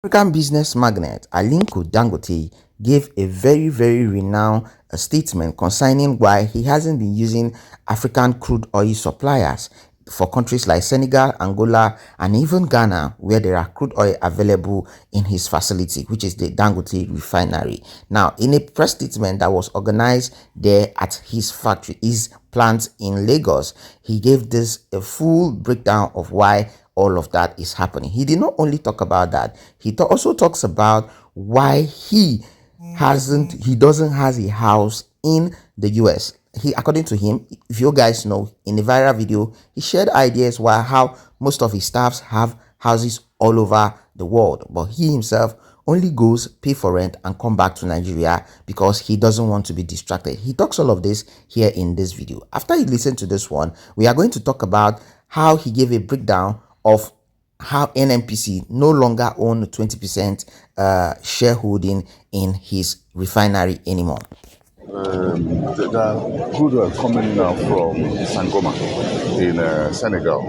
African business magnate Aliko Dangote gave a very renowned statement concerning why he hasn't been using African crude oil suppliers for countries like Senegal, Angola, and even Ghana, where there are crude oil available in his facility, which is the Dangote Refinery. Now, in a press statement that was organized there at his factory, his plant in Lagos, he gave this a full breakdown of why all of that is happening. He did not only talk about that, he also talks about why he doesn't have a house in the US. According to him, if you guys know, in a viral video, he shared ideas why how most of his staffs have houses all over the world, but he himself only goes, pay for rent, and come back to Nigeria because he doesn't want to be distracted. He talks all of this here in this video. After you listen to this one, we are going to talk about how he gave a breakdown of how NNPC no longer own 20% shareholding in his refinery anymore. The crude oil coming now from Sangoma in Senegal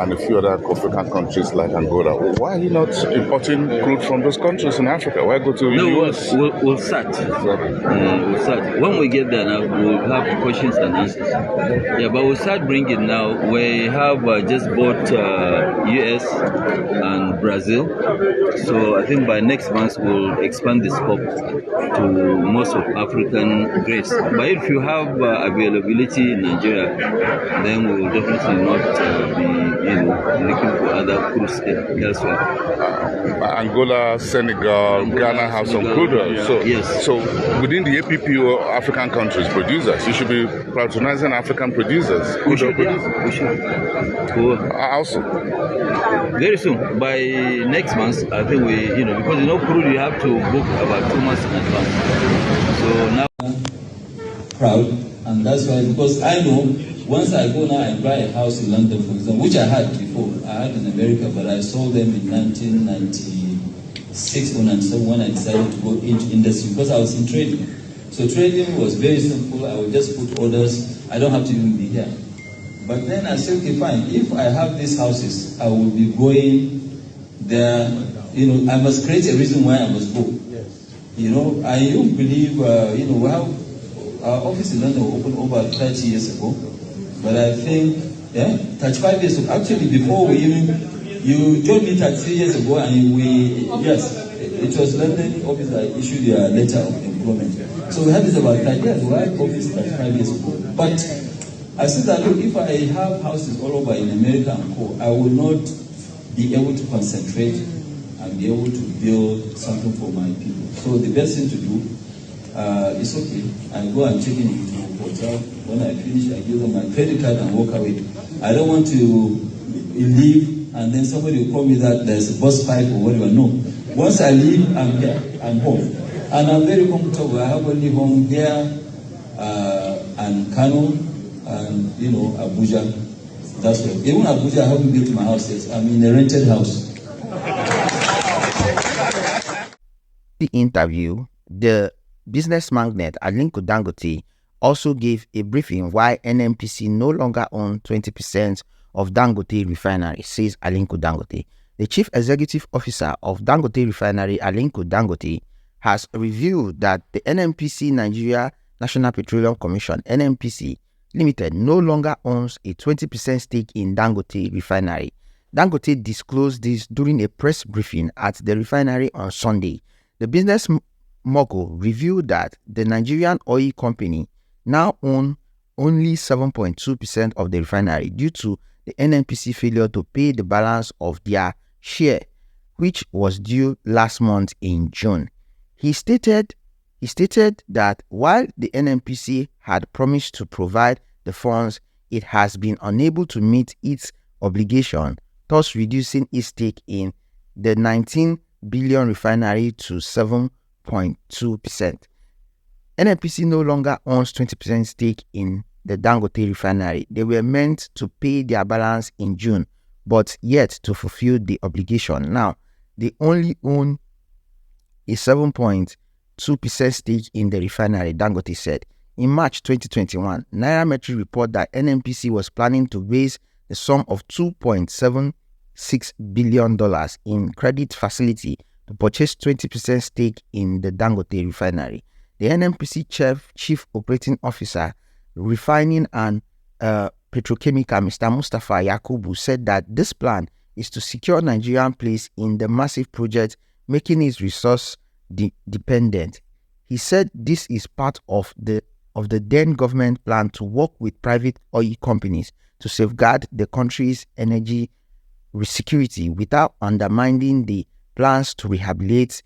and a few other African countries like Angola. Why are you not importing crude from those countries in Africa? Why go to the US? We'll start. We'll start. When we get there now, we'll have questions and answers. Yeah, but we'll start bringing now. We have just bought US and Brazil. So I think by next month we'll expand the scope to most of African grades. But if you have availability in Nigeria, then we will definitely not be looking for other crudes elsewhere. Angola, Senegal, Ghana have some crude oil. Yeah. So, yes. So within the APPO African countries, producers, you should be patronizing African producers. We should. Cool. Also, very soon, by next month, I think because crude you have to book about 2 months in advance. So now proud, and that's why, because I know once I go now and buy a house in London, for example, which I had before, I had in America, but I sold them in 1996 or 97 when I decided to go into industry because I was in trading. So trading was very simple. I would just put orders. I don't have to even be here. But then I said, okay, fine. If I have these houses, I will be going there. I must create a reason why I must go. Yes. I don't believe, we have our office in London opened over 30 years ago. But I think, 35 years ago. Actually, before you told me 33 years ago, and it was London office that issued a letter of employment. So we had this about 30 years. We had office 35 years ago. But I said that, look, if I have houses all over in America and co, I will not be able to concentrate and be able to build something for my people. So the best thing to do, it's okay. I go and check in into a hotel. When I finish, I give them my credit card and walk away. I don't want to leave and then somebody will call me that there's a bus fight or whatever. No. Once I leave, I'm here. I'm home. And I'm very comfortable. I have only home here and Kano and, Abuja. That's all. Even Abuja, I haven't built my house yet. I'm in a rented house. The interview, the business magnate Aliko Dangote also gave a briefing why NNPC no longer owns 20% of Dangote Refinery, says Aliko Dangote. The chief executive officer of Dangote Refinery, Aliko Dangote, has revealed that the NNPC Nigeria National Petroleum Commission, NNPC Limited, no longer owns a 20% stake in Dangote Refinery. Dangote disclosed this during a press briefing at the refinery on Sunday. The business mogul revealed that the Nigerian oil company now owns only 7.2% of the refinery due to the NNPC failure to pay the balance of their share, which was due last month in June. He stated that while the NNPC had promised to provide the funds, it has been unable to meet its obligation, thus reducing its stake in the 19 billion refinery to 7.2%. NNPC no longer owns 20% stake in the Dangote refinery. They were meant to pay their balance in June, but yet to fulfill the obligation. Now, they only own a 7.2% stake in the refinery, Dangote said. In March 2021, Nairametrics reported that NNPC was planning to raise the sum of $2.76 billion in credit facility to purchase 20% stake in the Dangote Refinery. The NNPC Chief Operating Officer, Refining and Petrochemical, Mr. Mustafa Yakubu, said that this plan is to secure Nigerian place in the massive project, making it resource dependent. He said this is part of the then government plan to work with private oil companies to safeguard the country's energy security without undermining the plans to rehabilitate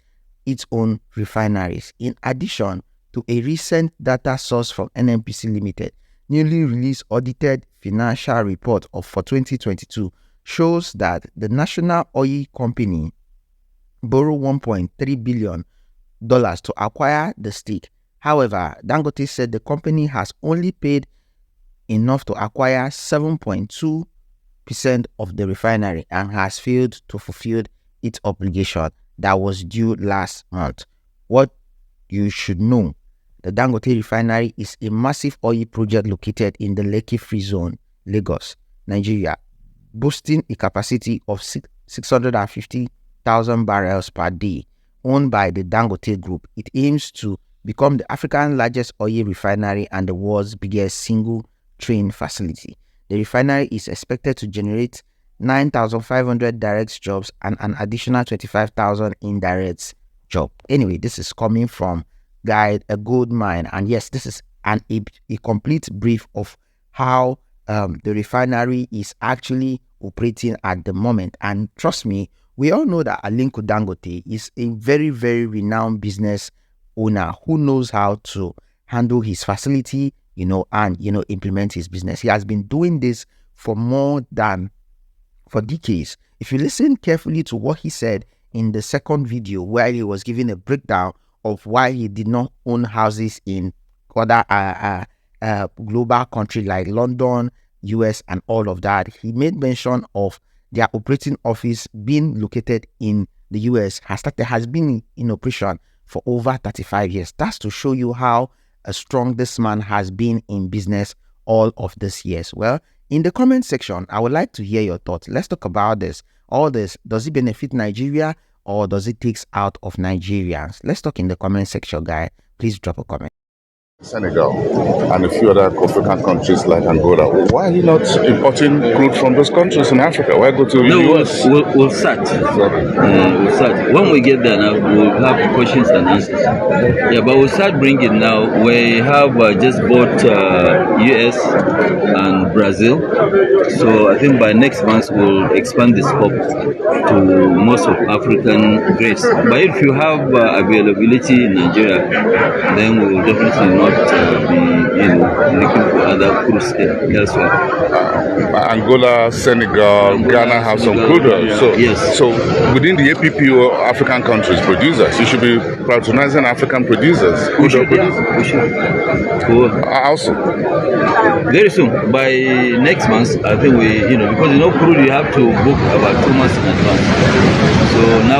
its own refineries. In addition to a recent data source from NNPC Limited, newly released audited financial report for 2022 shows that the national oil company borrowed $1.3 billion to acquire the stake. However, Dangote said the company has only paid enough to acquire 7.2% of the refinery and has failed to fulfill its obligation that was due last month. What you should know: the Dangote Refinery is a massive oil project located in the Lekki Free Zone, Lagos, Nigeria, boasting a capacity of 650,000 barrels per day. Owned by the Dangote Group, it aims to become the African largest oil refinery and the world's biggest single train facility. The refinery is expected to generate 9,500 direct jobs and an additional 25,000 indirect jobs. Anyway, this is coming from a gold mine, and yes, this is a complete brief of how the refinery is actually operating at the moment. And trust me, we all know that Aliko Dangote is a very, very renowned business owner who knows how to handle his facility, and implement his business. He has been doing this for decades. If you listen carefully to what he said in the second video, where he was giving a breakdown of why he did not own houses in other global countries like London, US, and all of that, he made mention of their operating office being located in the US has been in operation for over 35 years. That's to show you how strong this man has been in business all of these years. Well, in the comment section, I would like to hear your thoughts. Let's talk about this. All this, does it benefit Nigeria or does it take out of Nigerians? Let's talk in the comment section, guy. Please drop a comment. Senegal and a few other African countries like Angola. Why are you not importing crude from those countries in Africa? Why go to the US? We'll start. We'll start. When we get there now, we'll have questions and answers. Yeah, but we'll start bringing now. We have just bought US and Brazil. So I think by next month we'll expand the scope to most of African grades. But if you have availability in Nigeria, then we will definitely not be looking for other crude elsewhere. Angola, Senegal, Ghana have some crude oil. Yes. So within the APPO African countries producers, you should be patronizing African producers. We should. Cool. Also, very soon, by next month, I think we, because crude you have to book about 2 months in advance. So now